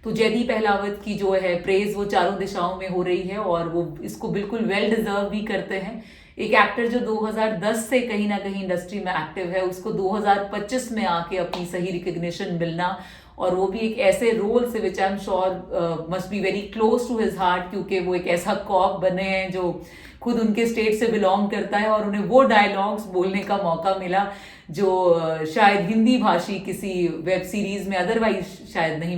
तो जयदीप अहलावत की जो है प्रेज वो चारों दिशाओं में हो रही है और वो इसको बिल्कुल वेल डिजर्व भी करते हैं। एक एक्टर जो 2010 से कहीं ना कहीं इंडस्ट्री में एक्टिव है, उसको 2025 में आके अपनी सही रिकग्निशन मिलना, और वो भी एक ऐसे रोल से which I am sure must be very close to his heart, क्योंकि वो एक ऐसा कॉप बने हैं जो खुद उनके स्टेट से बिलोंग करता है और उन्हें वो डायलॉग्स बोलने का मौका मिला जो शायद हिंदी भाषी किसी वेब सीरीज में अदरवाइज शायद नहीं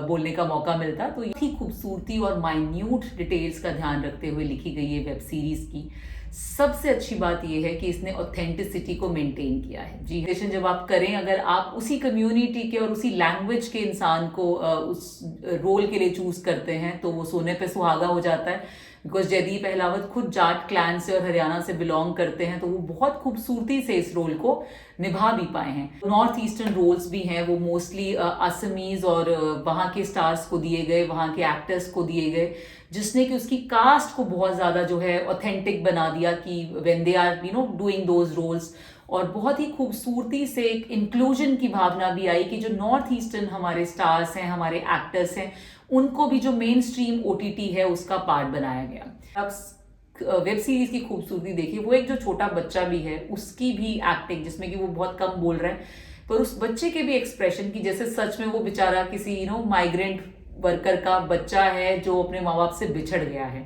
बोलने का मौका मिलता। तो ये खूबसूरती और माइन्यूट डिटेल्स का ध्यान रखते हुए लिखी गई है वेब सीरीज की। सबसे अच्छी बात यह है कि इसने ऑथेंटिसिटी को मेंटेन किया है। जी, जब आप करें, अगर आप उसी कम्युनिटी के और उसी लैंग्वेज के इंसान को उस रोल के लिए चूज करते हैं तो वो सोने पे सुहागा हो जाता है। बिकॉज जयदीप अहलावत खुद जाट क्लैन से और हरियाणा से बिलोंग करते हैं, तो वो बहुत खूबसूरती से इस रोल को निभा भी पाए हैं। नॉर्थ ईस्टर्न रोल्स भी हैं, वो मोस्टली असमीज और वहाँ के स्टार्स को दिए गए, वहाँ के एक्टर्स को दिए गए, जिसने कि उसकी कास्ट को बहुत ज़्यादा जो है ऑथेंटिक बना दिया कि when they are doing those roles. और बहुत ही खूबसूरती से एक इंक्लूजन की भावना भी आई कि जो नॉर्थ ईस्टर्न हमारे स्टार्स हैं, हमारे एक्टर्स हैं, उनको भी जो मेन स्ट्रीम ओटीटी है उसका पार्ट बनाया गया। अब वेब सीरीज की खूबसूरती देखिए, वो एक जो छोटा बच्चा भी है उसकी भी एक्टिंग, जिसमें कि वो बहुत कम बोल रहा है, पर उस बच्चे के भी एक्सप्रेशन की जैसे सच में वो बेचारा किसी माइग्रेंट वर्कर का बच्चा है जो अपने माँ बाप से बिछड़ गया है।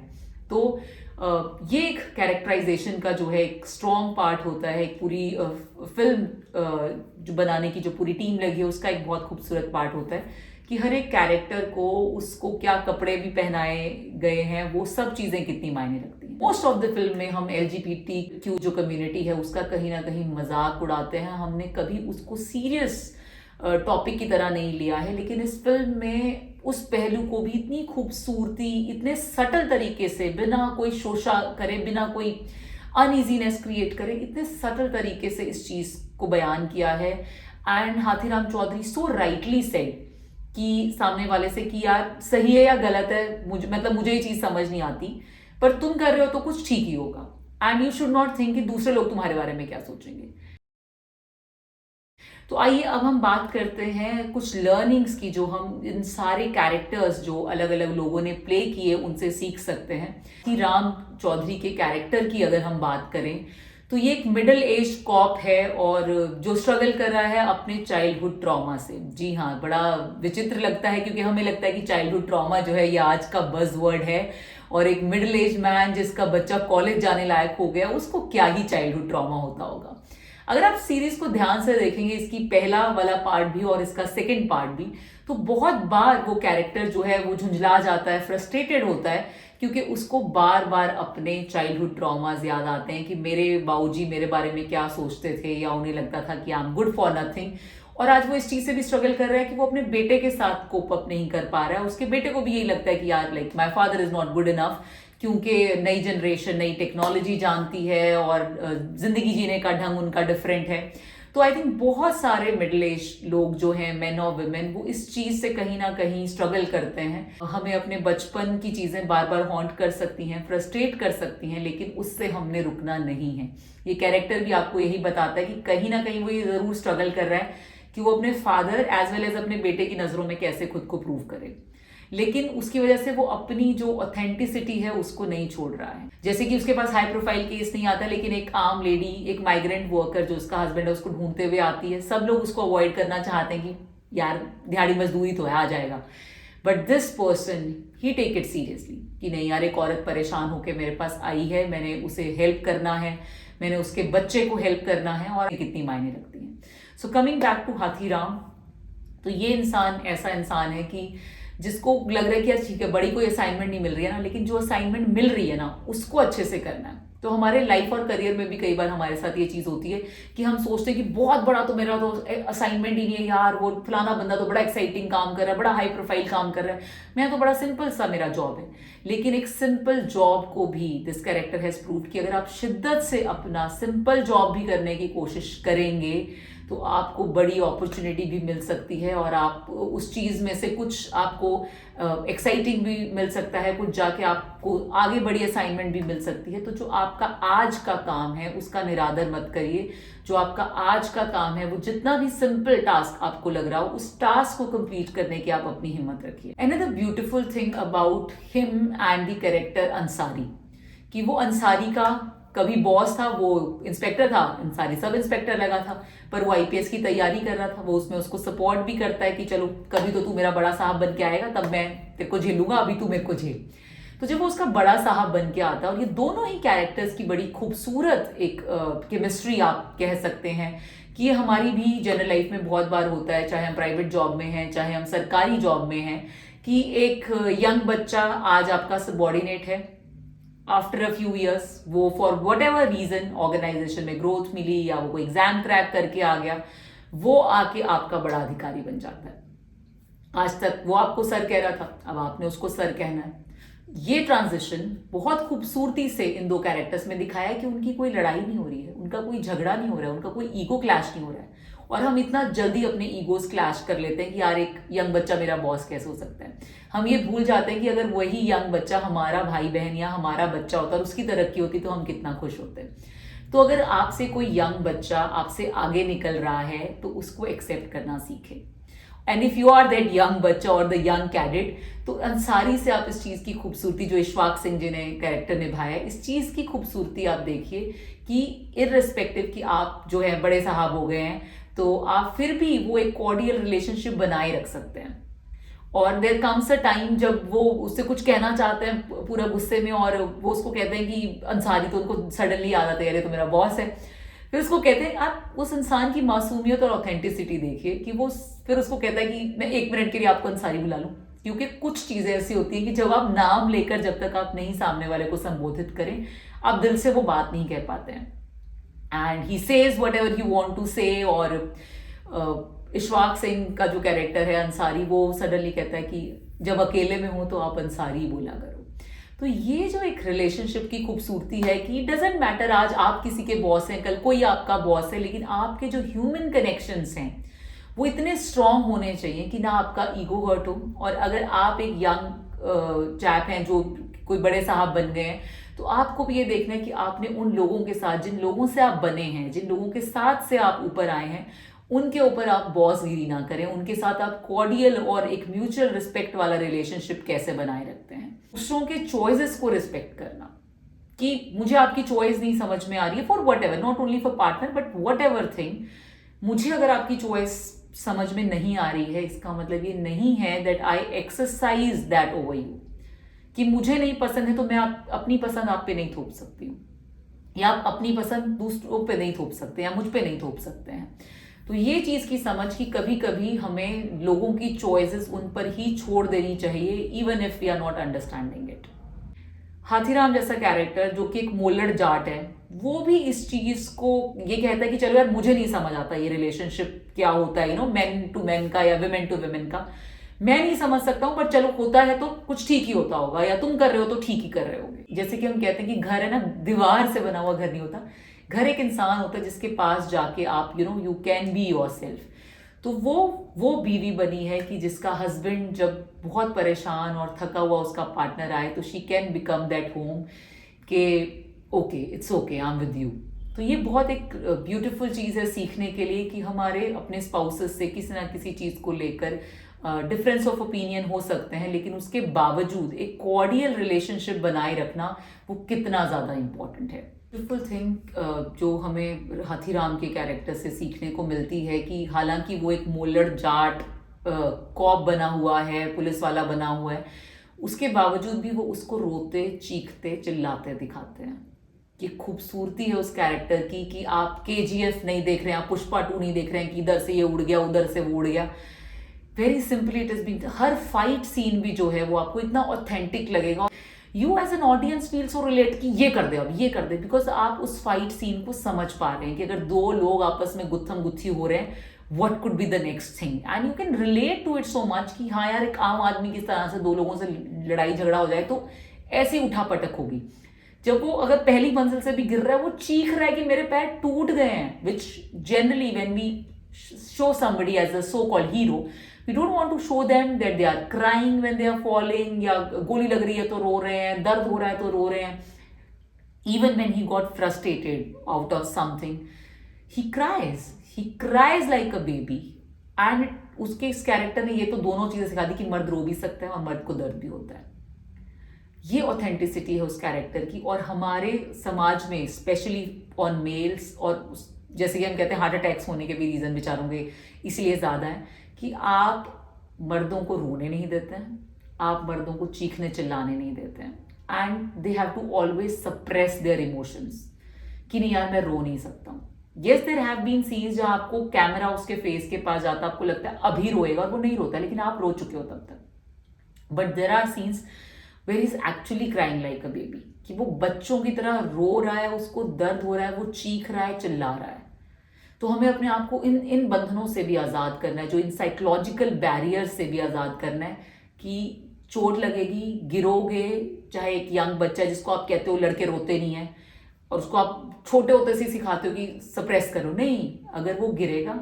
तो ये एक कैरेक्टराइजेशन का जो है एक स्ट्रॉन्ग पार्ट होता है। एक पूरी फिल्म जो बनाने की जो पूरी टीम लगी है उसका एक बहुत खूबसूरत पार्ट होता है कि हर एक कैरेक्टर को उसको क्या कपड़े भी पहनाए गए हैं, वो सब चीज़ें कितनी मायने रखती हैं। मोस्ट ऑफ द फिल्म में हम LGBTQ जो कम्युनिटी है उसका कहीं ना कहीं मजाक उड़ाते हैं, हमने कभी उसको सीरियस टॉपिक की तरह नहीं लिया है। लेकिन इस फिल्म में उस पहलू को भी इतनी खूबसूरती, इतने सटल तरीके से, बिना कोई शोषा करे, बिना कोई अनईजीनेस क्रिएट करे, इतने सटल तरीके से इस चीज़ को बयान किया है। And Hathiram Chaudhary so rightly said कि सामने वाले से कि यार सही है या गलत है, मुझे ये चीज़ समझ नहीं आती, पर तुम कर रहे हो तो कुछ ठीक ही होगा, and you should not think कि दूसरे लोग तुम्हारे बारे में क्या सोचेंगे। तो आइए अब हम बात करते हैं कुछ लर्निंग्स की जो हम इन सारे कैरेक्टर्स जो अलग अलग लोगों ने प्ले किए उनसे सीख सकते हैं। कि राम चौधरी के कैरेक्टर की अगर हम बात करें तो ये एक मिडिल एज कॉप है और जो स्ट्रगल कर रहा है अपने चाइल्डहुड ट्रॉमा से। जी हाँ, बड़ा विचित्र लगता है क्योंकि हमें लगता है कि चाइल्डहुड ट्रॉमा जो है ये आज का बज वर्ड है, और एक मिडिल एज मैन जिसका बच्चा कॉलेज जाने लायक हो गया उसको क्या ही चाइल्डहुड ट्रॉमा होता होगा। अगर आप सीरीज को ध्यान से देखेंगे, इसकी पहला वाला पार्ट भी और इसका सेकंड पार्ट भी, तो बहुत बार वो कैरेक्टर जो है वो झुंझला जाता है, फ्रस्ट्रेटेड होता है, क्योंकि उसको बार बार अपने चाइल्डहुड ट्रॉमाज याद आते हैं कि मेरे बाबूजी मेरे बारे में क्या सोचते थे, या उन्हें लगता था कि I am good for nothing. और आज वो इस चीज से भी स्ट्रगल कर रहा है कि वो अपने बेटे के साथ कोप अप नहीं कर पा रहा है। उसके बेटे को भी यही लगता है कि यार like my father is not good enough, क्योंकि नई जनरेशन नई टेक्नोलॉजी जानती है और जिंदगी जीने का ढंग उनका डिफरेंट है। तो आई थिंक बहुत सारे मिडिल एज लोग जो हैं, मेन और वुमेन, वो इस चीज से कहीं ना कहीं स्ट्रगल करते हैं। हमें अपने बचपन की चीजें बार बार हॉन्ट कर सकती हैं, फ्रस्ट्रेट कर सकती हैं, लेकिन उससे हमने रुकना नहीं है। ये कैरेक्टर भी आपको यही बताता है कि कहीं ना कहीं वो ये जरूर स्ट्रगल कर रहा है कि वो अपने फादर एज वेल एज अपने बेटे की नजरों में कैसे खुद को प्रूव करे, लेकिन उसकी वजह से वो अपनी जो ऑथेंटिसिटी है उसको नहीं छोड़ रहा है। जैसे कि उसके पास हाई प्रोफाइल केस नहीं आता, लेकिन एक आम लेडी, एक माइग्रेंट वर्कर जो उसका हस्बैंड है उसको ढूंढते हुए आती है। सब लोग उसको अवॉइड करना चाहते हैं कि यार दिहाड़ी मजदूरी तो है, आ जाएगा, बट दिस पर्सन ही टेक इट सीरियसली कि नहीं यार, एक औरत परेशान होकर मेरे पास आई है, मैंने उसे हेल्प करना है, मैंने उसके बच्चे को हेल्प करना है, और कितनी मायने रखती है। So coming back to Hathiram, तो ये इंसान ऐसा इंसान है कि जिसको लग रहा है कि यार ठीक है, बड़ी कोई असाइनमेंट नहीं मिल रही है ना, लेकिन जो असाइनमेंट मिल रही है ना उसको अच्छे से करना है। तो हमारे लाइफ और करियर में भी कई बार हमारे साथ ये चीज होती है कि हम सोचते हैं कि बहुत बड़ा तो मेरा तो असाइनमेंट ही नहीं है यार, वो फलाना बंदा तो बड़ा एक्साइटिंग काम कर रहा है, बड़ा हाई प्रोफाइल काम कर रहा है, मैं तो बड़ा सिंपल सा मेरा जॉब है। लेकिन एक सिंपल जॉब को भी दिस कैरेक्टर हैज प्रूव्ड कि अगर आप शिद्दत से अपना सिंपल जॉब भी करने की कोशिश करेंगे तो आपको बड़ी अपॉर्चुनिटी भी मिल सकती है और आप उस चीज़ में से कुछ आपको एक्साइटिंग भी मिल सकता है, कुछ जाके आपको आगे बड़ी असाइनमेंट भी मिल सकती है। तो जो आपका आज का काम है उसका निरादर मत करिए। जो आपका आज का काम है वो जितना भी सिंपल टास्क आपको लग रहा हो, उस टास्क को कंप्लीट करने की आप अपनी हिम्मत रखिए। Another beautiful thing about him and the character Ansari, कि वो अंसारी का कभी बॉस था, वो इंस्पेक्टर था, अंसारी सब इंस्पेक्टर लगा था, पर वो आईपीएस की तैयारी कर रहा था। वो उसमें उसको सपोर्ट भी करता है कि चलो कभी तो तू मेरा बड़ा साहब बन के आएगा, तब मैं तेरे को झेलूंगा, अभी तू मेरे को झेल। तो जब वो उसका बड़ा साहब बन के आता है, और ये दोनों ही कैरेक्टर्स की बड़ी खूबसूरत एक केमिस्ट्री आप कह सकते हैं कि ये हमारी भी जनरल लाइफ में बहुत बार होता है, चाहे हम प्राइवेट जॉब में हैं चाहे हम सरकारी जॉब में हैं, कि एक यंग बच्चा आज आपका सबॉर्डिनेट है, आफ्टर अ फ्यू ईयर्स वो for whatever reason organisation में ग्रोथ मिली या वो कोई एग्जाम क्रैक करके आ गया, वो आके आपका बड़ा अधिकारी बन जाता है। आज तक वो आपको सर कह रहा था, अब आपने उसको सर कहना है। ये ट्रांजिशन बहुत खूबसूरती से इन दो कैरेक्टर्स में दिखाया है कि उनकी कोई लड़ाई नहीं हो रही है, उनका कोई झगड़ा नहीं हो रहा है, उनका कोई ईगो क्लैश नहीं हो रहा है। और हम इतना जल्दी अपने ईगोज क्लैश कर लेते हैं कि यार एक यंग बच्चा मेरा बॉस कैसे हो सकता है। हम ये भूल जाते हैं कि अगर वही यंग बच्चा हमारा भाई बहन या हमारा बच्चा होता और उसकी तरक्की होती तो हम कितना खुश होते। तो अगर आपसे कोई यंग बच्चा आपसे आगे निकल रहा है तो उसको एक्सेप्ट करना सीखे। And if you are that young बच्चा और द यंग कैडेट, तो अंसारी से आप इस चीज की खूबसूरती, जो इशफाक सिंह जी ने कैरेक्टर निभाया है, इस चीज की खूबसूरती आप देखिए कि इररिस्पेक्टिव कि आप जो है बड़े साहब हो गए हैं, तो आप फिर भी वो एक कॉर्डियल रिलेशनशिप बनाए रख सकते हैं। और देयर कम्स अ टाइम जब वो उससे कुछ कहना चाहते हैं पूरा गुस्से में, और वो उसको कहते हैं कि अंसारी, तो उनको सडनली याद आता है अरे तो मेरा बॉस है। फिर उसको कहते हैं, आप उस इंसान की मासूमियत और ऑथेंटिसिटी देखिए कि वो फिर उसको कहता है कि मैं 1 मिनट के लिए आपको अंसारी बुला लूं। क्योंकि कुछ चीजें ऐसी होती हैं कि जब आप नाम लेकर, जब तक आप नहीं सामने वाले को संबोधित करें, आप दिल से वो बात नहीं कह पाते हैं। And he says whatever you want to say. और इशफाक सिंह का जो कैरेक्टर है अंसारी, वो सडनली कहता है कि जब अकेले में हो तो आप अंसारी बोला करो। तो ये जो एक रिलेशनशिप की खूबसूरती है कि डजेंट मैटर आज आप किसी के बॉस हैं, कल कोई आपका बॉस है, लेकिन आपके जो ह्यूमन कनेक्शंस हैं वो इतने स्ट्रांग होने चाहिए कि ना आपका ईगो हर्ट हो। और अगर आप एक यंग चैप हैं जो कोई बड़े साहब बन गए हैं, तो आपको भी ये देखना है कि आपने उन लोगों के साथ, जिन लोगों से आप बने हैं, जिन लोगों के साथ से आप ऊपर आए हैं, उनके ऊपर आप बॉसगिरी ना करें। उनके साथ आप कॉर्डियल और एक म्यूचुअल रिस्पेक्ट वाला रिलेशनशिप कैसे बनाए रखते हैं। दूसरों के चॉइसेस को रिस्पेक्ट करना, कि मुझे आपकी चॉइस नहीं समझ में आ रही है for what ever, not only for partner but what ever thing, मुझे अगर आपकी चॉइस समझ में नहीं आ रही है, इसका मतलब ये नहीं है that I exercise that over you, कि मुझे नहीं पसंद है तो मैं अपनी पसंद आप पे नहीं थोप सकती हूँ, या आप अपनी पसंद दूसरों पे नहीं थोप सकते, या मुझ पे नहीं थोप सकते हैं। तो ये चीज की समझ कि कभी कभी हमें लोगों की चॉइसेस उन पर ही छोड़ देनी चाहिए, even if we are not understanding it. Hathiram जैसा कैरेक्टर जो कि एक मोल्लड़ जाट है, वो भी इस चीज को ये कहता है कि चलो यार मुझे नहीं समझ आता ये रिलेशनशिप क्या होता है, मैन टू मैन का या विमेन टू विमेन का, मैं नहीं समझ सकता हूं, पर चलो होता है तो कुछ ठीक ही होता होगा, या तुम कर रहे हो तो ठीक ही कर रहे होगे। जैसे कि हम कहते हैं कि घर है ना, दीवार से बना हुआ घर नहीं होता, घर एक इंसान होता है जिसके पास जाके आप यू कैन बी योरसेल्फ। तो वो बीवी बनी है कि जिसका हस्बैंड जब बहुत परेशान और थका हुआ उसका पार्टनर आए तो she can become that home, के okay it's okay I am with you. तो ये बहुत एक ब्यूटीफुल चीज़ है सीखने के लिए कि हमारे अपने स्पाउसेस से किसी ना किसी चीज़ को लेकर डिफरेंस ऑफ ओपिनियन हो सकते हैं, लेकिन उसके बावजूद एक कॉर्डियल रिलेशनशिप बनाए रखना वो कितना ज़्यादा इम्पॉर्टेंट है। ब्यूटीफुल थिंग जो हमें हाथीराम के कैरेक्टर से सीखने को मिलती है कि हालांकि वो एक मोल्लड़ जाट कॉप बना हुआ है, पुलिस वाला बना हुआ है, उसके बावजूद भी वो उसको रोते चीखते चिल्लाते दिखाते हैं। ये खूबसूरती है उस कैरेक्टर की कि आप केजीएफ नहीं देख रहे हैं, आप पुष्पा 2 नहीं देख रहे हैं कि इधर से ये उड़ गया उधर से वो उड़ गया। Very simply it is been, हर फाइट सीन भी जो है वो आपको इतना ऑथेंटिक लगेगा, you as an audience feel so relate कि ये कर दे अब ये कर दे, बिकॉज आप उस फाइट सीन को समझ पा रहे हैं कि अगर 2 लोग आपस में गुत्थम गुत्थी हो रहे हैं, what could be the next thing, and you can relate to it so much कि हाँ यार एक आम आदमी की तरह से 2 लोगों से लड़ाई झगड़ा हो जाए तो ऐसी उठा पटक होगी। जब वो अगर पहली मंजिल से भी गिर रहा है, वो चीख रहा है कि मेरे पैर टूट गए हैं, which generally when we show somebody as a so-called hero, we don't want to show them that they are crying when they are falling, या गोली लग रही है तो रो रहे हैं, दर्द हो रहा है तो रो रहे हैं. Even when he got frustrated out of something, he cries like a baby. And उसके इस कैरेक्टर ने ये तो दोनों चीजें सिखा दी कि मर्द रो भी सकता है और मर्द को दर्द भी होता है. ये ऑथेंटिसिटी है उस कैरेक्टर की. और हमारे समाज में स्पेशली ऑन मेल्स, और जैसे कि हम कहते हैं हार्ट अटैक्स होने के भी रीजन बेचारों के इसलिए ज्यादा है कि आप मर्दों को रोने नहीं देते हैं, आप मर्दों को चीखने चिल्लाने नहीं देते हैं. And they have to always suppress their emotions कि नहीं यार मैं रो नहीं सकता हूँ. Yes there have been scenes जहाँ आपको कैमरा उसके फेस के पास जाता है, आपको लगता है अभी रोएगा और वो नहीं रोता, लेकिन आप रो चुके हो तब तक. But there are scenes where is actually crying like a baby, कि वो बच्चों की तरह रो रहा है, उसको दर्द हो रहा है, वो चीख रहा है, चिल्ला रहा है. तो हमें अपने आप को इन बंधनों से भी आज़ाद करना है, जो इन साइकोलॉजिकल बैरियर से भी आज़ाद करना है कि चोट लगेगी, गिरोगे. चाहे एक यंग बच्चा जिसको आप कहते हो लड़के रोते नहीं है और उसको आप छोटे होते से सिखाते हो कि सप्रेस करो, नहीं, अगर वो गिरेगा,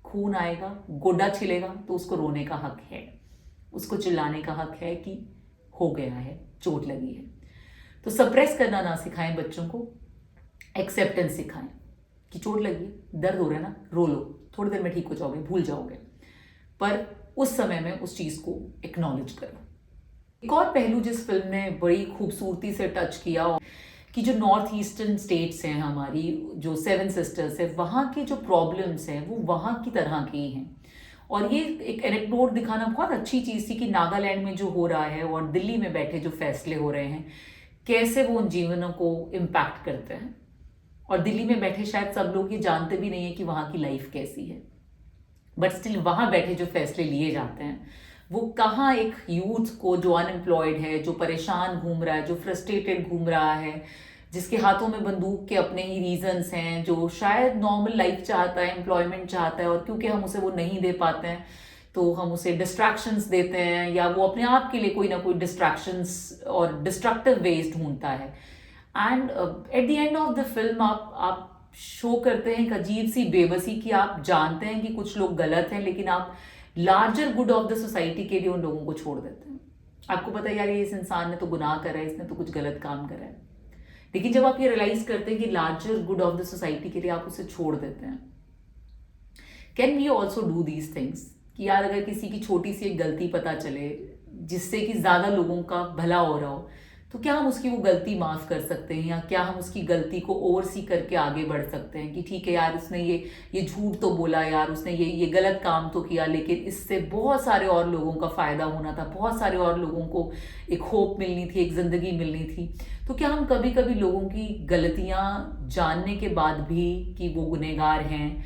खून आएगा, गोडा छिलेगा, तो उसको रोने का हक है, उसको चिल्लाने का हक है कि हो गया है, चोट लगी है. तो सप्रेस करना ना सिखाएं बच्चों को, एक्सेप्टेंस सिखाएं कि चोट लगी है, दर्द हो रहा है ना, रो लो, थोड़ी देर में ठीक हो जाओगे, भूल जाओगे, पर उस समय में उस चीज को एक्नॉलेज करो. एक और पहलू जिस फिल्म ने बड़ी खूबसूरती से टच किया कि जो नॉर्थ ईस्टर्न स्टेट्स हैं हमारी, जो 7 सिस्टर्स है, वहाँ के जो प्रॉब्लम्स हैं वो वहाँ की तरह के ही हैं. और ये एक एनेक्डोट दिखाना बहुत अच्छी चीज़ थी कि नागालैंड में जो हो रहा है और दिल्ली में बैठे जो फैसले हो रहे हैं, कैसे वो उन जीवनों को इम्पैक्ट करते हैं. और दिल्ली में बैठे शायद सब लोग ये जानते भी नहीं है कि वहाँ की लाइफ कैसी है, बट स्टिल वहाँ बैठे जो फैसले लिए जाते हैं वो कहाँ एक यूथ को जो अनएम्प्लॉयड है, जो परेशान घूम रहा है, जो फ्रस्ट्रेटेड घूम रहा है, जिसके हाथों में बंदूक के अपने ही रीजंस हैं, जो शायद नॉर्मल लाइफ चाहता है, एम्प्लॉयमेंट चाहता है, और क्योंकि हम उसे वो नहीं दे पाते हैं तो हम उसे डिस्ट्रैक्शंस देते हैं, या वो अपने आप के लिए कोई ना कोई डिस्ट्रैक्शंस और डिस्ट्रक्टिव वेज ढूंढता है. And at the end of the film आप शो करते हैं एक अजीब सी बेबसी कि आप जानते हैं कि कुछ लोग गलत हैं, लेकिन आप larger good of the society के लिए उन लोगों को छोड़ देते हैं. आपको पता है यार ये इस इंसान ने तो गुनाह करा है, इसने तो कुछ गलत काम करा है, लेकिन जब आप ये रियलाइज करते हैं कि larger good of the society के लिए आप उसे छोड़ देते हैं. Can we also do these things कि यार अगर किसी की छोटी सी एक गलती पता चले जिससे कि ज्यादा लोगों का भला हो रहा हो, तो क्या हम उसकी वो गलती माफ कर सकते हैं, या क्या हम उसकी गलती को ओवरसी करके आगे बढ़ सकते हैं कि ठीक है यार उसने ये झूठ तो बोला, यार उसने ये गलत काम तो किया, लेकिन इससे बहुत सारे और लोगों का फायदा होना था, बहुत सारे और लोगों को एक होप मिलनी थी, एक जिंदगी मिलनी थी. तो क्या हम कभी कभी लोगों की गलतियां जानने के बाद भी कि वो गुनहगार हैं,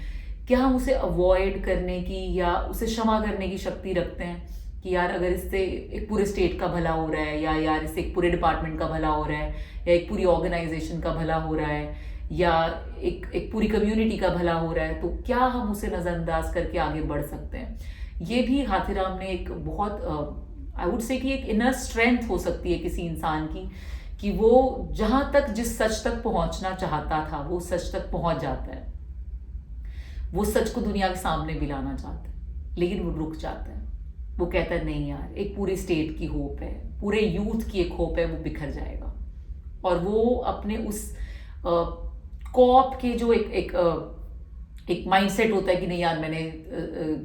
क्या हम उसे अवॉइड करने की या उसे क्षमा करने की शक्ति रखते हैं कि यार अगर इससे एक पूरे स्टेट का भला हो रहा है, या यार इससे एक पूरे डिपार्टमेंट का भला हो रहा है, या एक पूरी ऑर्गेनाइजेशन का भला हो रहा है, या एक पूरी कम्युनिटी का भला हो रहा है, तो क्या हम उसे नज़रअंदाज करके आगे बढ़ सकते हैं. ये भी हाथीराम ने एक बहुत आई वुड से कि एक इनर स्ट्रेंथ हो सकती है किसी इंसान की, कि वो जहां तक जिस सच तक पहुंचना चाहता था वो सच तक पहुंच जाता है. वो सच को दुनिया के सामने भी लाना चाहता है, लेकिन वो रुक जाता है. वो कहता है नहीं यार, एक पूरी स्टेट की होप है, पूरे यूथ की एक होप है, वो बिखर जाएगा. और वो अपने उस कॉप के जो एक माइंडसेट होता है कि नहीं यार मैंने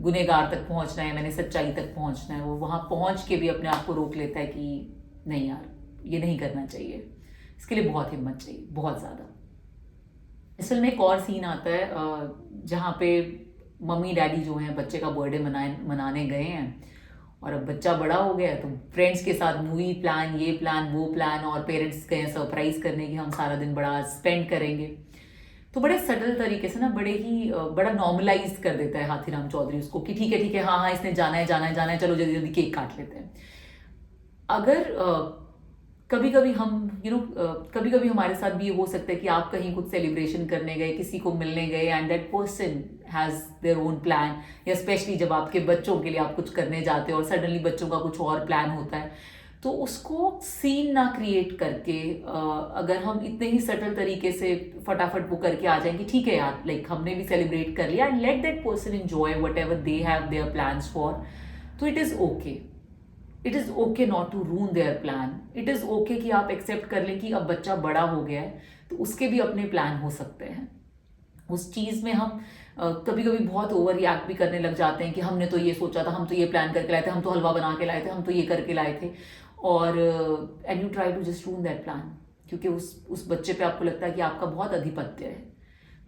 गुनहगार तक पहुंचना है, मैंने सच्चाई तक पहुंचना है, वो वहां पहुंच के भी अपने आप को रोक लेता है कि नहीं यार ये नहीं करना चाहिए. इसके लिए बहुत हिम्मत चाहिए, बहुत ज़्यादा. इस फिल्म में एक और सीन आता है जहाँ पे मम्मी डैडी जो हैं बच्चे का बर्थडे मनाने गए हैं, और अब बच्चा बड़ा हो गया है तो फ्रेंड्स के साथ मूवी प्लान, ये प्लान वो प्लान, और पेरेंट्स गए सरप्राइज करने की हम सारा दिन बड़ा स्पेंड करेंगे. तो बड़े सटल तरीके से ना बड़ा नॉर्मलाइज कर देता है हाथीराम चौधरी उसको कि ठीक है हाँ हाँ इसने जाना है, चलो जल्दी जल्दी केक काट लेते हैं. अगर कभी कभी हम कभी कभी हमारे साथ भी ये हो सकता है कि आप कहीं कुछ सेलिब्रेशन करने गए, किसी को मिलने गए, and that person has their own plan, या स्पेशली जब आपके बच्चों के लिए आप कुछ करने जाते हो और सडनली बच्चों का कुछ और प्लान होता है, तो उसको सीन ना क्रिएट करके अगर हम इतने ही सटल तरीके से फटाफट वो करके आ जाएंगे, ठीक है यार, लाइक हमने भी सेलिब्रेट कर लिया, and let that person enjoy whatever they have their plans for, तो it is okay. It is okay not to ruin their plan. It is okay कि आप एक्सेप्ट कर लें कि अब बच्चा बड़ा हो गया है तो उसके भी अपने प्लान हो सकते हैं। उस चीज़ में हम कभी कभी बहुत ओवर रिएक्ट भी करने लग जाते हैं कि हमने तो ये सोचा था, हम तो ये प्लान करके लाए थे, हम तो हलवा बना के लाए थे, हम तो ये करके लाए थे, और and you try to just ruin that plan, क्योंकि उस बच्चे पे आपको लगता है कि आपका बहुत अधिपत्य है।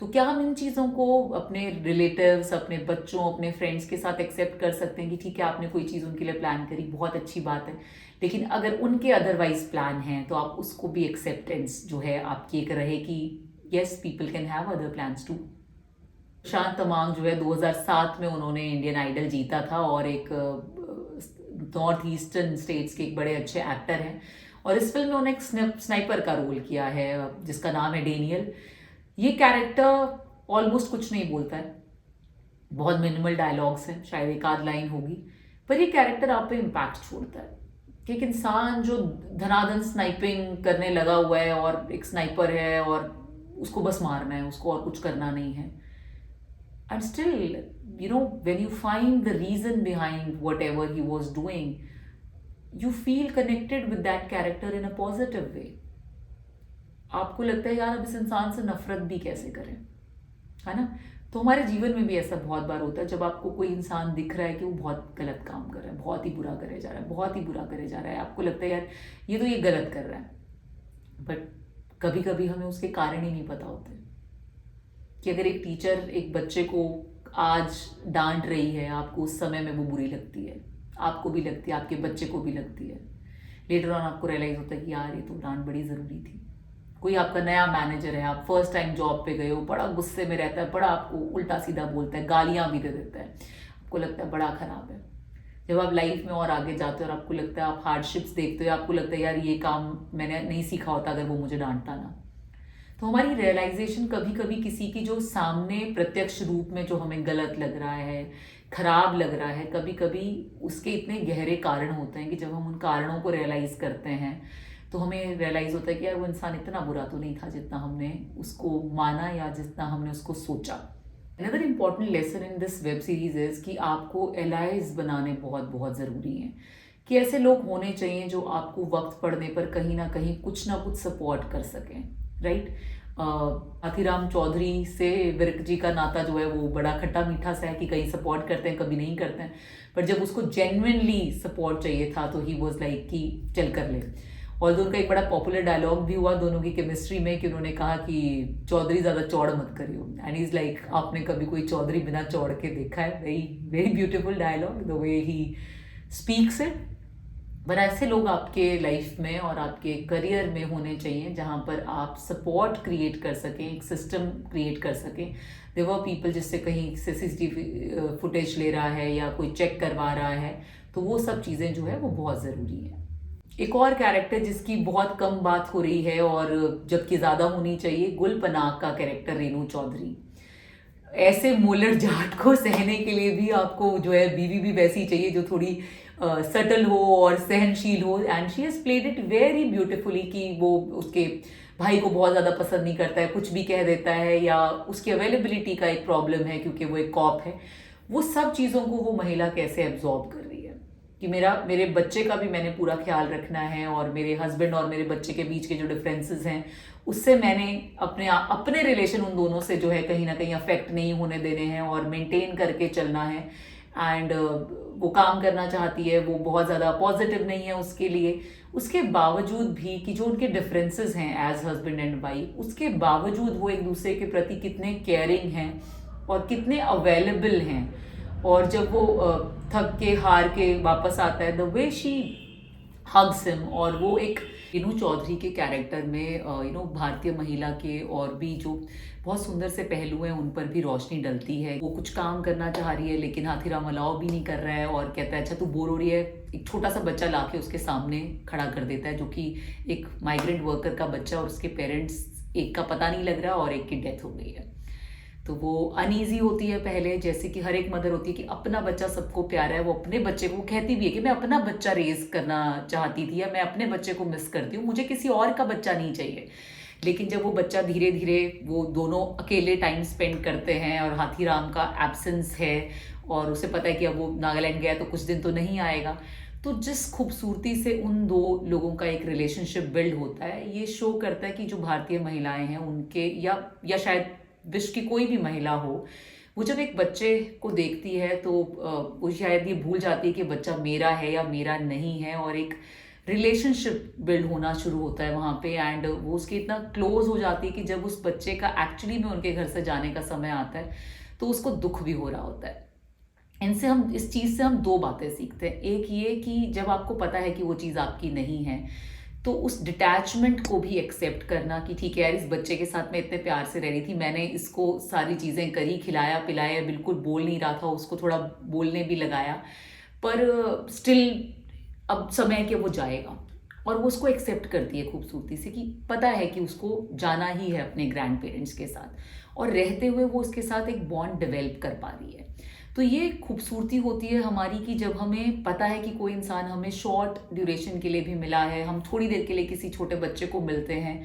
तो क्या हम इन चीज़ों को अपने रिलेटिव्स, अपने बच्चों, अपने फ्रेंड्स के साथ एक्सेप्ट कर सकते हैं कि ठीक है आपने कोई चीज़ उनके लिए प्लान करी, बहुत अच्छी बात है, लेकिन अगर उनके अदरवाइज प्लान हैं तो आप उसको भी एक्सेप्टेंस जो है आपकी एक रहे कि yes people can have other plans too. Shant Tamang जो है 2007 में उन्होंने इंडियन आइडल जीता था और एक नॉर्थ ईस्टर्न स्टेट्स के एक बड़े अच्छे एक्टर हैं, और इस फिल्म में उन्होंने एक स्नाइपर का रोल किया है जिसका नाम है डेनियल। ये कैरेक्टर ऑलमोस्ट कुछ नहीं बोलता है, बहुत मिनिमल डायलॉग्स हैं, शायद एक आध लाइन होगी, पर ये कैरेक्टर आप पे इम्पैक्ट छोड़ता है कि एक इंसान जो धनाधन स्नाइपिंग करने लगा हुआ है और एक स्नाइपर है और उसको बस मारना है, उसको और कुछ करना नहीं है, and still, you know, when you find the reason behind whatever he was doing, you feel connected with that character in a positive way. आपको लगता है यार अब इस इंसान से नफरत भी कैसे करें, है ना। तो हमारे जीवन में भी ऐसा बहुत बार होता है जब आपको कोई इंसान दिख रहा है कि वो बहुत गलत काम कर रहा है, बहुत ही बुरा करे जा रहा है, बहुत ही बुरा करे जा रहा है, आपको लगता है यार ये गलत कर रहा है, बट कभी कभी हमें उसके कारण ही नहीं पता होते कि अगर एक टीचर एक बच्चे को आज डांट रही है, आपको उस समय में वो बुरी लगती है, आपको भी लगती है, आपके बच्चे को भी लगती है, लेटर ऑन आपको रियलाइज होता है कि यार ये तो डांट बड़ी ज़रूरी थी। कोई आपका नया मैनेजर है, आप फर्स्ट टाइम जॉब पे गए हो, बड़ा गुस्से में रहता है, बड़ा आपको उल्टा सीधा बोलता है, गालियाँ भी दे देता है, आपको लगता है बड़ा ख़राब है। जब आप लाइफ में और आगे जाते हो और आपको लगता है, आप हार्डशिप्स देखते हो, आपको लगता है यार ये काम मैंने नहीं सीखा होता अगर वो मुझे डांटता ना। तो हमारी रियलाइजेशन कभी कभी किसी की जो सामने प्रत्यक्ष रूप में जो हमें गलत लग रहा है, खराब लग रहा है, कभी कभी उसके इतने गहरे कारण होते हैं कि जब हम उन कारणों को रियलाइज करते हैं तो हमें रियलाइज होता है कि यार वो इंसान इतना बुरा तो नहीं था जितना हमने उसको माना या जितना हमने उसको सोचा। Another important lesson in this web series is कि आपको एलाइज बनाने बहुत बहुत ज़रूरी हैं, कि ऐसे लोग होने चाहिए जो आपको वक्त पड़ने पर कहीं ना कुछ सपोर्ट कर सकें, राइट। हाथीराम चौधरी से विर्क जी का नाता जो है वो बड़ा खट्टा मीठा सा है कि कहीं सपोर्ट करते हैं, कभी नहीं करते हैं, पर जब उसको जेन्युइनली सपोर्ट चाहिए था तो ही वाज लाइक कि चल कर ले। और उनका एक बड़ा पॉपुलर डायलॉग भी हुआ दोनों की केमिस्ट्री में कि उन्होंने कहा कि चौधरी ज़्यादा चौड़ मत करियो, एंड इज़ लाइक आपने कभी कोई चौधरी बिना चौड़ के देखा है? Very very beautiful dialogue the way he speaks it. पर ऐसे लोग आपके लाइफ में और आपके करियर में होने चाहिए जहाँ पर आप सपोर्ट क्रिएट कर सकें, एक सिस्टम क्रिएट कर सकें। देयर वर पीपल जिससे कहीं से सीसीटीवी फुटेज ले रहा है या कोई चेक करवा रहा है, तो वो सब चीज़ें जो है वो बहुत ज़रूरी है। एक और कैरेक्टर जिसकी बहुत कम बात हो रही है और जबकि ज़्यादा होनी चाहिए, गुल पनाग का कैरेक्टर रेनू चौधरी। ऐसे मोलर जाट को सहने के लिए भी आपको जो है बीवी भी वैसी चाहिए जो थोड़ी सटल हो और सहनशील हो, and she has played it very beautifully कि वो उसके भाई को बहुत ज़्यादा पसंद नहीं करता है, कुछ भी कह देता है, या उसकी अवेलेबिलिटी का एक प्रॉब्लम है क्योंकि वो एक कॉप है। वो सब चीज़ों को वो महिला कैसे एब्जॉर्ब कर रही है कि मेरे बच्चे का भी मैंने पूरा ख्याल रखना है, और मेरे हस्बैंड और मेरे बच्चे के बीच के जो डिफरेंसेस हैं उससे मैंने अपने रिलेशन उन दोनों से जो है कहीं ना कहीं अफेक्ट नहीं होने देने हैं और मेंटेन करके चलना है। एंड वो काम करना चाहती है, वो बहुत ज़्यादा पॉजिटिव नहीं है उसके लिए, उसके बावजूद भी कि जो उनके डिफरेंसेस हैं एज हस्बैंड एंड वाइफ, उसके बावजूद वो एक दूसरे के प्रति कितने केयरिंग हैं और कितने अवेलेबल हैं। और जब वो थक के हार के वापस आता है, the way she hugs him, और वो एक रेनू चौधरी के कैरेक्टर में भारतीय महिला के और भी जो बहुत सुंदर से पहलू हैं उन पर भी रोशनी डलती है। वो कुछ काम करना चाह रही है लेकिन हाथीराम अलाउ भी नहीं कर रहा है और कहता है अच्छा तू बोर हो रही है, एक छोटा सा बच्चा लाके उसके सामने खड़ा कर देता है जो कि एक माइग्रेंट वर्कर का बच्चा, और उसके पेरेंट्स एक का पता नहीं लग रहा और एक की डेथ हो गई है। तो वो अनईजी होती है पहले, जैसे कि हर एक मदर होती है कि अपना बच्चा सबको प्यारा है, वो अपने बच्चे को कहती भी है कि मैं अपना बच्चा रेज करना चाहती थी या मैं अपने बच्चे को मिस करती हूँ, मुझे किसी और का बच्चा नहीं चाहिए। लेकिन जब वो बच्चा धीरे धीरे वो दोनों अकेले टाइम स्पेंड करते हैं और हाथीराम का एब्सेंस है और उसे पता है कि अब वो नागालैंड गया तो कुछ दिन तो नहीं आएगा, तो जिस खूबसूरती से उन दो लोगों का एक रिलेशनशिप बिल्ड होता है, ये शो करता है कि जो भारतीय महिलाएं हैं उनके या शायद विश्व की कोई भी महिला हो, वो जब एक बच्चे को देखती है तो वो शायद ये भूल जाती है कि बच्चा मेरा है या मेरा नहीं है, और एक रिलेशनशिप बिल्ड होना शुरू होता है वहाँ पे। एंड वो उसके इतना क्लोज हो जाती है कि जब उस बच्चे का एक्चुअली में उनके घर से जाने का समय आता है तो उसको दुख भी हो रहा होता है। इनसे हम इस चीज़ से हम दो बातें सीखते हैं। एक ये कि जब आपको पता है कि वो चीज़ आपकी नहीं है तो उस डिटैचमेंट को भी एक्सेप्ट करना कि ठीक है यार, इस बच्चे के साथ मैं इतने प्यार से रह रही थी, मैंने इसको सारी चीज़ें करी, खिलाया पिलाया, बिल्कुल बोल नहीं रहा था, उसको थोड़ा बोलने भी लगाया, पर स्टिल अब समय है कि वो जाएगा। और वो उसको एक्सेप्ट करती है खूबसूरती से कि पता है कि उसको जाना ही है अपने ग्रैंड पेरेंट्स के साथ, और रहते हुए वो उसके साथ एक बॉन्ड डेवलप कर पा रही है। तो ये खूबसूरती होती है हमारी कि जब हमें पता है कि कोई इंसान हमें शॉर्ट ड्यूरेशन के लिए भी मिला है, हम थोड़ी देर के लिए किसी छोटे बच्चे को मिलते हैं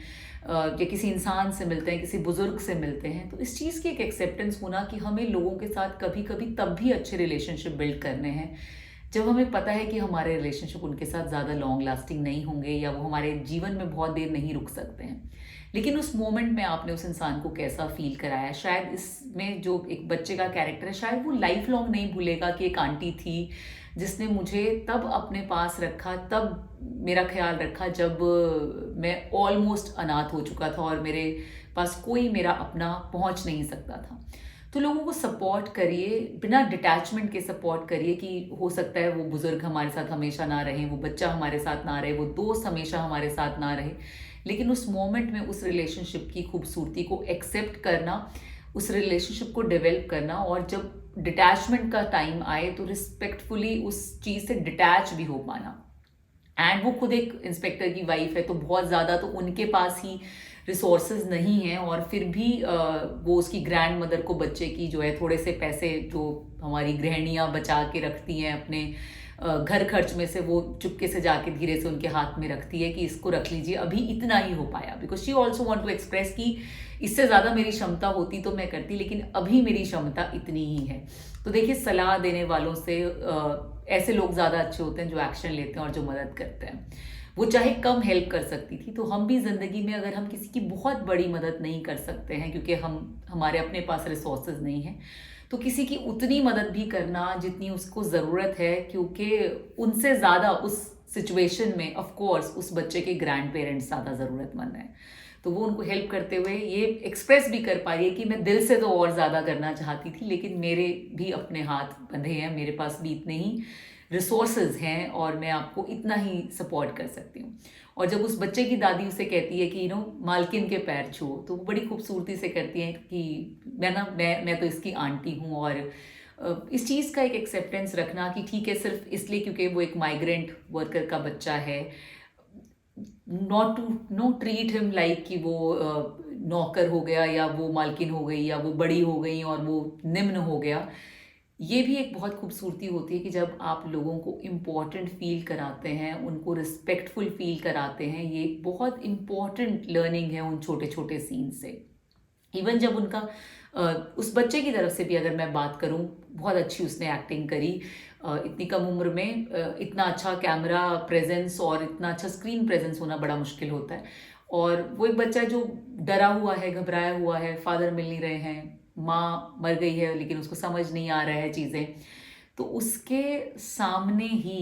या किसी इंसान से मिलते हैं, किसी बुजुर्ग से मिलते हैं, तो इस चीज़ की एक एक्सेप्टेंस होना कि हमें लोगों के साथ कभी कभी तब भी अच्छे रिलेशनशिप बिल्ड करने हैं जब हमें पता है कि हमारे रिलेशनशिप उनके साथ ज़्यादा लॉन्ग लास्टिंग नहीं होंगे या वो हमारे जीवन में बहुत देर नहीं रुक सकते हैं। लेकिन उस मोमेंट में आपने उस इंसान को कैसा फील कराया, शायद इसमें जो एक बच्चे का कैरेक्टर है शायद वो लाइफ लॉन्ग नहीं भूलेगा कि एक आंटी थी जिसने मुझे तब अपने पास रखा, तब मेरा ख्याल रखा जब मैं ऑलमोस्ट अनाथ हो चुका था और मेरे पास कोई मेरा अपना पहुंच नहीं सकता था। तो लोगों को सपोर्ट करिए, बिना डिटैचमेंट के सपोर्ट करिए कि हो सकता है वो बुजुर्ग हमारे साथ हमेशा ना रहे, वो बच्चा हमारे साथ ना रहे, वो दोस्त हमेशा हमारे साथ ना रहे, लेकिन उस मोमेंट में उस रिलेशनशिप की खूबसूरती को एक्सेप्ट करना, उस रिलेशनशिप को डेवलप करना, और जब डिटैचमेंट का टाइम आए तो रिस्पेक्टफुली उस चीज़ से डिटैच भी हो पाना। एंड वो खुद एक इंस्पेक्टर की वाइफ है तो बहुत ज़्यादा तो उनके पास ही रिसोर्सेज नहीं है, और फिर भी वो उसकी ग्रैंड मदर को बच्चे की जो है थोड़े से पैसे जो हमारी गृहिणियाँ बचा के रखती हैं अपने घर खर्च में से, वो चुपके से जाके धीरे से उनके हाथ में रखती है कि इसको रख लीजिए, अभी इतना ही हो पाया, because she also want to express कि इससे ज़्यादा मेरी क्षमता होती तो मैं करती, लेकिन अभी मेरी क्षमता इतनी ही है। तो देखिए, सलाह देने वालों से ऐसे लोग ज़्यादा अच्छे होते हैं जो एक्शन लेते हैं और जो मदद करते हैं। वो चाहे कम हेल्प कर सकती थी, तो हम भी ज़िंदगी में अगर हम किसी की बहुत बड़ी मदद नहीं कर सकते हैं क्योंकि हमारे अपने पास रिसोर्सेज नहीं है, तो किसी की उतनी मदद भी करना जितनी उसको ज़रूरत है, क्योंकि उनसे ज़्यादा उस सिचुएशन में ऑफ कोर्स उस बच्चे के ग्रैंड पेरेंट्स ज़्यादा ज़रूरतमंद हैं। तो वो उनको हेल्प करते हुए ये एक्सप्रेस भी कर पा रही है कि मैं दिल से तो और ज़्यादा करना चाहती थी, लेकिन मेरे भी अपने हाथ बंधे हैं, मेरे पास भी इतने ही रिसोर्सेज हैं और मैं आपको इतना ही सपोर्ट कर सकती हूँ। और जब उस बच्चे की दादी उसे कहती है कि मालकिन के पैर छुओ, तो वो बड़ी खूबसूरती से करती हैं कि मैं तो इसकी आंटी हूँ। और इस चीज़ का एक एक्सेप्टेंस रखना कि ठीक है, सिर्फ इसलिए क्योंकि वो एक माइग्रेंट वर्कर का बच्चा है, नो ट्रीट हिम लाइक कि वो नौकर हो गया या वो मालकिन हो गई या वो बड़ी हो गई और वो निम्न हो गया। ये भी एक बहुत खूबसूरती होती है कि जब आप लोगों को इम्पॉर्टेंट फील कराते हैं, उनको रिस्पेक्टफुल फील कराते हैं, ये एक बहुत इम्पॉर्टेंट लर्निंग है उन छोटे छोटे सीन से। इवन जब उनका उस बच्चे की तरफ से भी अगर मैं बात करूं, बहुत अच्छी उसने एक्टिंग करी। इतनी कम उम्र में इतना अच्छा कैमरा प्रेजेंस और इतना अच्छा स्क्रीन प्रेजेंस होना बड़ा मुश्किल होता है। और वो एक बच्चा जो डरा हुआ है, घबराया हुआ है, फादर मिल नहीं रहे हैं, माँ मर गई है लेकिन उसको समझ नहीं आ रहा है चीज़ें, तो उसके सामने ही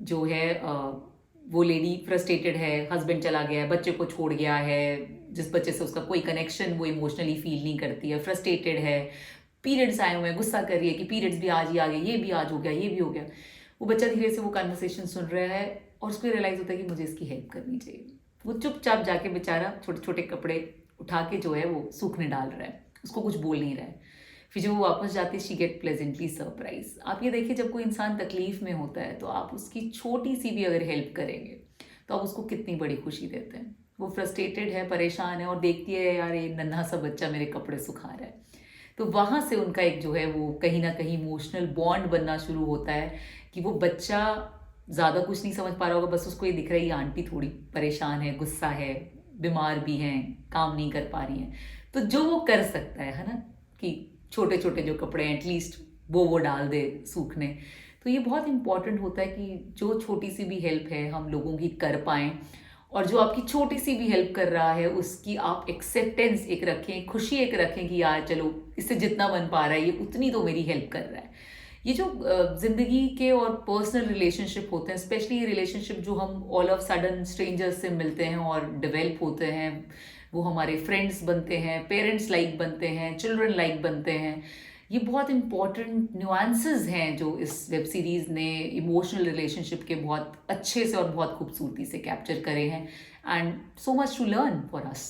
जो है वो लेडी फ्रस्ट्रेटेड है, हस्बैंड चला गया है, बच्चे को छोड़ गया है, जिस बच्चे से उसका कोई कनेक्शन वो इमोशनली फील नहीं करती है, फ्रस्ट्रेटेड है, पीरियड्स आए हुए हैं, गुस्सा कर रही है कि पीरियड्स भी आज ही आ गए, ये भी आज हो गया, ये भी हो गया। वो बच्चा धीरे से वो कन्वर्सेशन सुन रहा है और उसको रियलाइज़ होता है कि मुझे इसकी हेल्प करनी चाहिए। वो चुपचाप जाके बेचारा छोटे छोटे कपड़े उठा के जो है वो सूखने डाल रहा है, उसको कुछ बोल नहीं रहा है। फिर जब वो वापस जाती है, शी गेट प्लेजेंटली सरप्राइज। आप ये देखिए, जब कोई इंसान तकलीफ में होता है तो आप उसकी छोटी सी भी अगर हेल्प करेंगे तो आप उसको कितनी बड़ी खुशी देते हैं। वो फ्रस्ट्रेटेड है, परेशान है और देखती है यार ये नन्हा सा बच्चा मेरे कपड़े सुखा रहा है, तो वहाँ से उनका एक जो है वो कहीं ना कहीं इमोशनल बॉन्ड बनना शुरू होता है कि वो बच्चा ज़्यादा कुछ नहीं समझ पा रहा होगा, बस उसको ये दिख रहा है ये आंटी थोड़ी परेशान है, गुस्सा है, बीमार भी हैं, काम नहीं कर पा रही हैं। तो जो वो कर सकता है ना, कि छोटे छोटे जो कपड़े हैं एटलीस्ट वो डाल दे सूखने। तो ये बहुत इंपॉर्टेंट होता है कि जो छोटी सी भी हेल्प है हम लोगों की कर पाएँ, और जो आपकी छोटी सी भी हेल्प कर रहा है उसकी आप एक्सेप्टेंस एक रखें, खुशी एक रखें कि यार चलो इससे जितना बन पा रहा है ये उतनी तो मेरी हेल्प कर रहा है। ये जो जिंदगी के और पर्सनल रिलेशनशिप होते हैं, स्पेशली ये रिलेशनशिप जो हम ऑल ऑफ सडन स्ट्रेंजर्स से मिलते हैं और डेवलप होते हैं, वो हमारे फ्रेंड्स बनते हैं, पेरेंट्स लाइक बनते हैं, चिल्ड्रन लाइक बनते हैं। ये बहुत इंपॉर्टेंट न्यूआंसेस हैं जो इस वेब सीरीज़ ने इमोशनल रिलेशनशिप के बहुत अच्छे से और बहुत खूबसूरती से कैप्चर करे हैं, and so much to learn for us.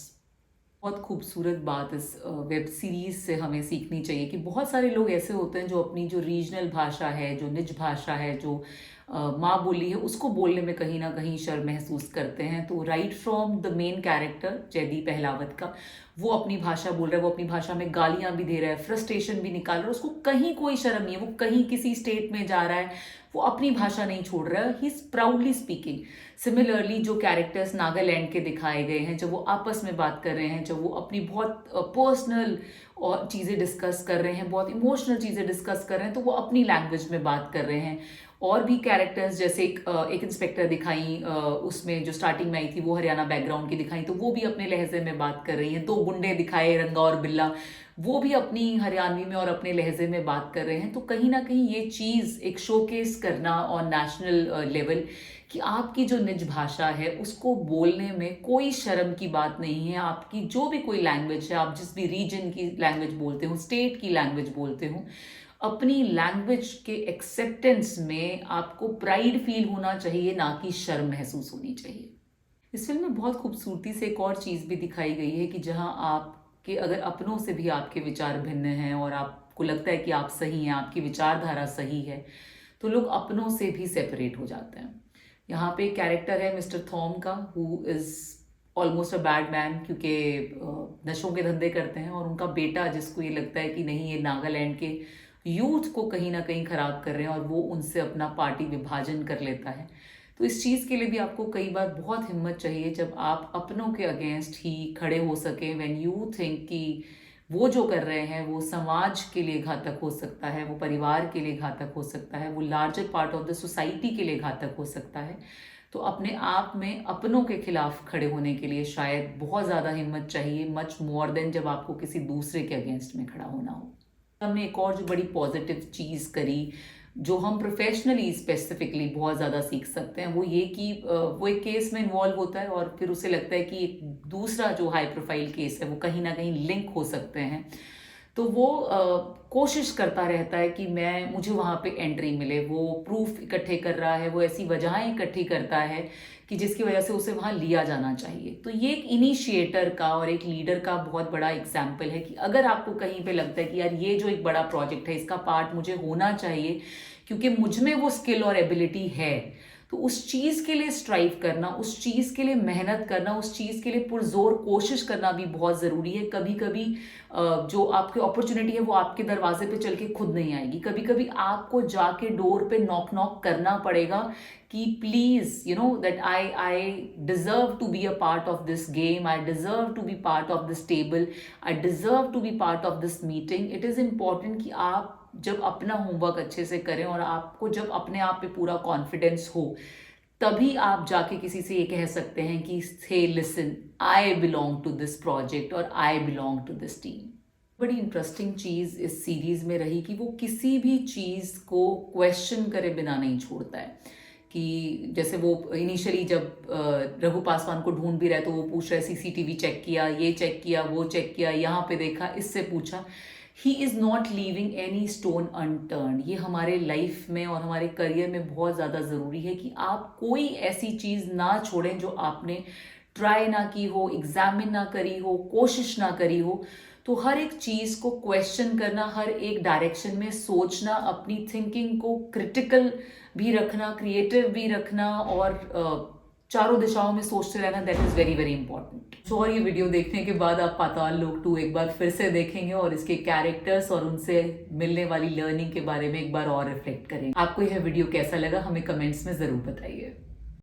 बहुत खूबसूरत बात इस वेब सीरीज़ से हमें सीखनी चाहिए कि बहुत सारे लोग ऐसे होते हैं जो अपनी जो रीजनल भाषा है, जो निज भाषा है, जो माँ बोली है, उसको बोलने में कहीं ना कहीं शर्म महसूस करते हैं। तो right from the main character Jaideep Ahlawat का, वो अपनी भाषा बोल रहा है, वो अपनी भाषा में गालियाँ भी दे रहा है, फ्रस्ट्रेशन भी निकाल रहा है, उसको कहीं कोई शर्म नहीं है। वो कहीं किसी स्टेट में जा रहा है, वो अपनी भाषा नहीं छोड़ रहा है, he is proudly speaking. Similarly जो कैरेक्टर्स नागालैंड के दिखाए गए हैं, जब वो आपस में बात कर रहे हैं, जब वो अपनी बहुत पर्सनल और चीज़ें डिस्कस कर रहे हैं, बहुत इमोशनल चीज़ें डिस्कस कर रहे हैं, तो वो अपनी लैंग्वेज में बात कर रहे हैं। और भी कैरेक्टर्स जैसे एक इंस्पेक्टर दिखाई, उसमें जो स्टार्टिंग में आई थी वो हरियाणा बैकग्राउंड की दिखाई, तो वो भी अपने लहजे में बात कर रही हैं। दो गुंडे दिखाए, रंगा और बिल्ला, वो भी अपनी हरियाणवी में और अपने लहजे में बात कर रहे हैं। तो कहीं ना कहीं ये चीज़ एक शोकेस करना ऑन नेशनल लेवल कि आपकी जो निज भाषा है उसको बोलने में कोई शर्म की बात नहीं है। आपकी जो भी कोई लैंग्वेज है, आप जिस भी रीजन की लैंग्वेज बोलते हो, स्टेट की लैंग्वेज बोलते हो, अपनी लैंग्वेज के एक्सेप्टेंस में आपको प्राइड फील होना चाहिए, ना कि शर्म महसूस होनी चाहिए। इस फिल्म में बहुत खूबसूरती से एक और चीज़ भी दिखाई गई है कि जहां आपके अगर अपनों से भी आपके विचार भिन्न हैं और आपको लगता है कि आप सही हैं, आपकी विचारधारा सही है, तो लोग अपनों से भी सेपरेट हो जाते हैं। यहाँ पे एक कैरेक्टर है मिस्टर थॉम का, who is almost a bad man, क्योंकि नशों के धंधे करते हैं, और उनका बेटा जिसको ये लगता है कि नहीं ये नागालैंड के यूथ को कहीं ना कहीं खराब कर रहे हैं, और वो उनसे अपना पार्टी विभाजन कर लेता है। तो इस चीज़ के लिए भी आपको कई बार बहुत हिम्मत चाहिए जब आप अपनों के अगेंस्ट ही खड़े हो सकें, व्हेन यू थिंक कि वो जो कर रहे हैं वो समाज के लिए घातक हो सकता है, वो परिवार के लिए घातक हो सकता है, वो larger part of the society के लिए घातक हो सकता है। तो अपने आप में अपनों के खिलाफ खड़े होने के लिए शायद बहुत ज़्यादा हिम्मत चाहिए, मच मोर देन जब आपको किसी दूसरे के अगेंस्ट में खड़ा होना हो। हमने एक और जो बड़ी पॉजिटिव चीज़ करी, जो हम प्रोफेशनली स्पेसिफिकली बहुत ज़्यादा सीख सकते हैं, वो ये कि वो एक केस में इन्वॉल्व होता है और फिर उसे लगता है कि एक दूसरा जो हाई प्रोफाइल केस है वो कहीं ना कहीं लिंक हो सकते हैं। तो वो कोशिश करता रहता है कि मुझे वहाँ पे एंट्री मिले। वो प्रूफ इकट्ठे कर रहा है, वो ऐसी वजहें इकट्ठी करता है कि जिसकी वजह से उसे वहाँ लिया जाना चाहिए। तो ये एक इनिशिएटर का और एक लीडर का बहुत बड़ा एग्जाम्पल है कि अगर आपको कहीं पे लगता है कि यार ये जो एक बड़ा प्रोजेक्ट है इसका पार्ट मुझे होना चाहिए क्योंकि मुझ में वो स्किल और एबिलिटी है, तो उस चीज़ के लिए स्ट्राइव करना, उस चीज़ के लिए मेहनत करना, उस चीज़ के लिए पुरजोर कोशिश करना भी बहुत ज़रूरी है। कभी कभी जो आपकी अपॉर्चुनिटी है वो आपके दरवाजे पे चल के खुद नहीं आएगी। कभी कभी आपको जाके डोर पे नॉक नॉक करना पड़ेगा कि please you know that I deserve to be a part of this game, I deserve to be part of this table, I deserve to be part of this meeting. It is important कि आप जब अपना homework अच्छे से करें और आपको जब अपने आप पे पूरा कॉन्फिडेंस हो, तभी आप जाके किसी से ये कह सकते हैं कि hey listen, I belong to this project और I belong to this team. बड़ी इंटरेस्टिंग चीज़ इस सीरीज़ में रही कि वो किसी भी चीज़ को क्वेश्चन करे बिना नहीं छोड़ता है। कि जैसे वो इनिशियली जब रघु पासवान को ढूंढ भी रहा है तो वो पूछ रहा है सीसीटीवी चेक किया, ये चेक किया, वो चेक किया, यहाँ पे देखा, इससे पूछा। He is not leaving any stone unturned. ये हमारे लाइफ में और हमारे करियर में बहुत ज़्यादा ज़रूरी है कि आप कोई ऐसी चीज़ ना छोड़ें जो आपने ट्राई ना की हो, एग्जामिन ना करी हो, कोशिश ना करी हो। तो हर एक चीज़ को क्वेश्चन करना, हर एक डायरेक्शन में सोचना, अपनी थिंकिंग को क्रिटिकल भी रखना, क्रिएटिव भी रखना और चारों दिशाओं में सोचते रहना, that is very very important. So और ये वीडियो देखने के बाद आप पाताल लोक 2 एक बार फिर से देखेंगे और इसके कैरेक्टर्स और उनसे मिलने वाली लर्निंग के बारे में एक बार और रिफ्लेक्ट करेंगे। आपको यह वीडियो कैसा लगा हमें कमेंट्स में जरूर बताइए।